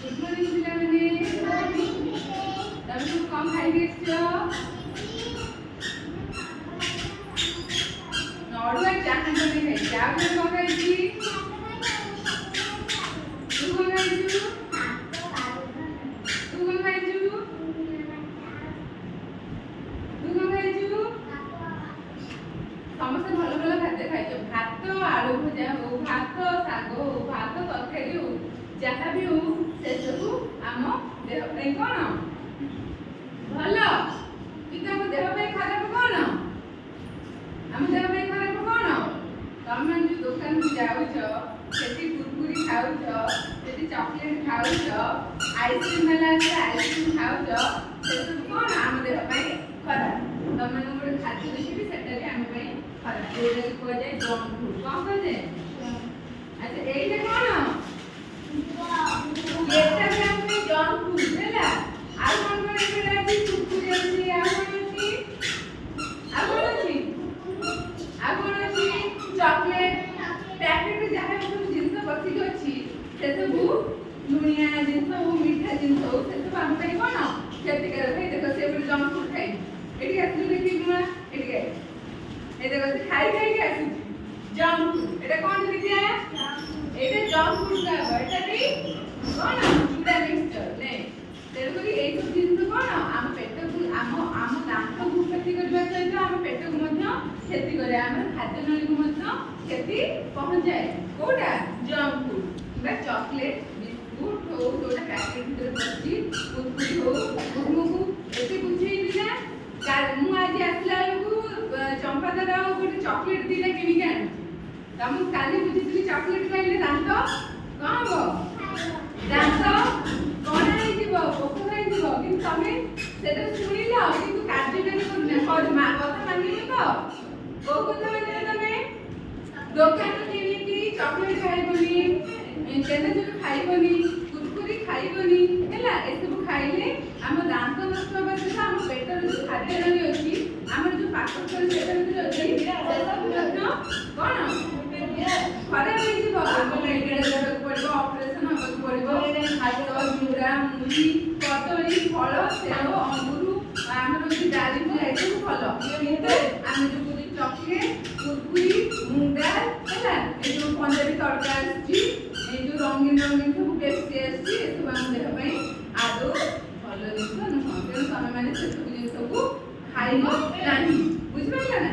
good morning पिलाମାନେ तब सब कम खाई दियो नॉर्मल चाहन बने खाई क्या बने कम खाई छी तू कम खाई छु तू कम खाई छु समस्त भल भल खाद्य खाइछ भात आलू भजा हो भात साग हो भात तरकारी हो जहाँ भी हो से सब आम देह पे कौन भल कि आम देह पे खराब कौन आम देह पे खराब कौन तुम जो दुकान को जाऊछ सेठी कुरकुरी खाऊछ सेठी चॉकलेट खाऊछ आइसक्रीम वाला से आइसक्रीम खाऊछ से सब कौन आम देह पे खराब तुम गोटे खाद्य देखिए सेटा आम पे खराब एटा को जाए जंक फूड कौन कह जाए अच्छा एटा कौन एटा भी हम पे जंक फूड हैला आ कौन कौन एटा अछि कुरकुरी अछि आ कौन अछि चॉकलेट पैकेट में जहाँ सब जिनस बसी अछि से सब लुनिया जिनस वो मीठा जिनस हो से सब हम पे कौन खेती कर भाई देखो से भी जंक फूड खाई एटी आसु देखि गुना एटी ए देखो से खाई खाई के आसु जंक फूड एटा कौन देखिया एटा जंक फूड का एटा भी कौन चूड़ा मिक्सचर ने तेरे को ये सब जिनस कौन आम पेट को आम दांत को क्षति करबा सहित आम पेट को मध्य क्षति करे आम खाद्य नली को मध्य क्षति पहुंचाए कोटा जंक फूड बा चॉकलेट बिस्कुट हो जोटा पैकेट भीतर बसी कुरकुरी हो मुमु एते बुझेई दिना मु आज आसला को चंपादार गोटे चॉकलेट दीटा किनिक आनी तम काली बुझीली चॉकलेट खाइले दांत कौन हो दांत कौन आई जीवो पोक खाई जीवो किंतु तमे सेटा सुनिला किंतु कार्यकारी करना और मां कथा मानिले तो को कथा मानिले तमे दुकान किनी की चॉकलेट खाइबनी केना जो खाइबनी कुरकुरी खाइबनी हैला ए सब खाइले हम दांत नष्ट होबा से हम पेटर जो खाद्य नली अछि हमर जो पाकन कर पेटर जो अछि से सब रत्न कोन खराब होई जीवो हम मेडिकल जाबक पड़बो ऑपरेशन होबक पड़बो खाद्य मुरा मुली कदली फल सेव अंगूर हमर जो डाली जाय सब फल किंतु हम जो पूरी चॉकलेट कुरकुरी मुंडा हैला ए जो पंजाबी तड़का अछि ए जो रंगीन रंगीन सब पेस्ट्री अछि ए सब हम देह पई आदो भल जिंस न तेणु तमे माने से सब जिंस को खाइबो नाही बुझिबा ना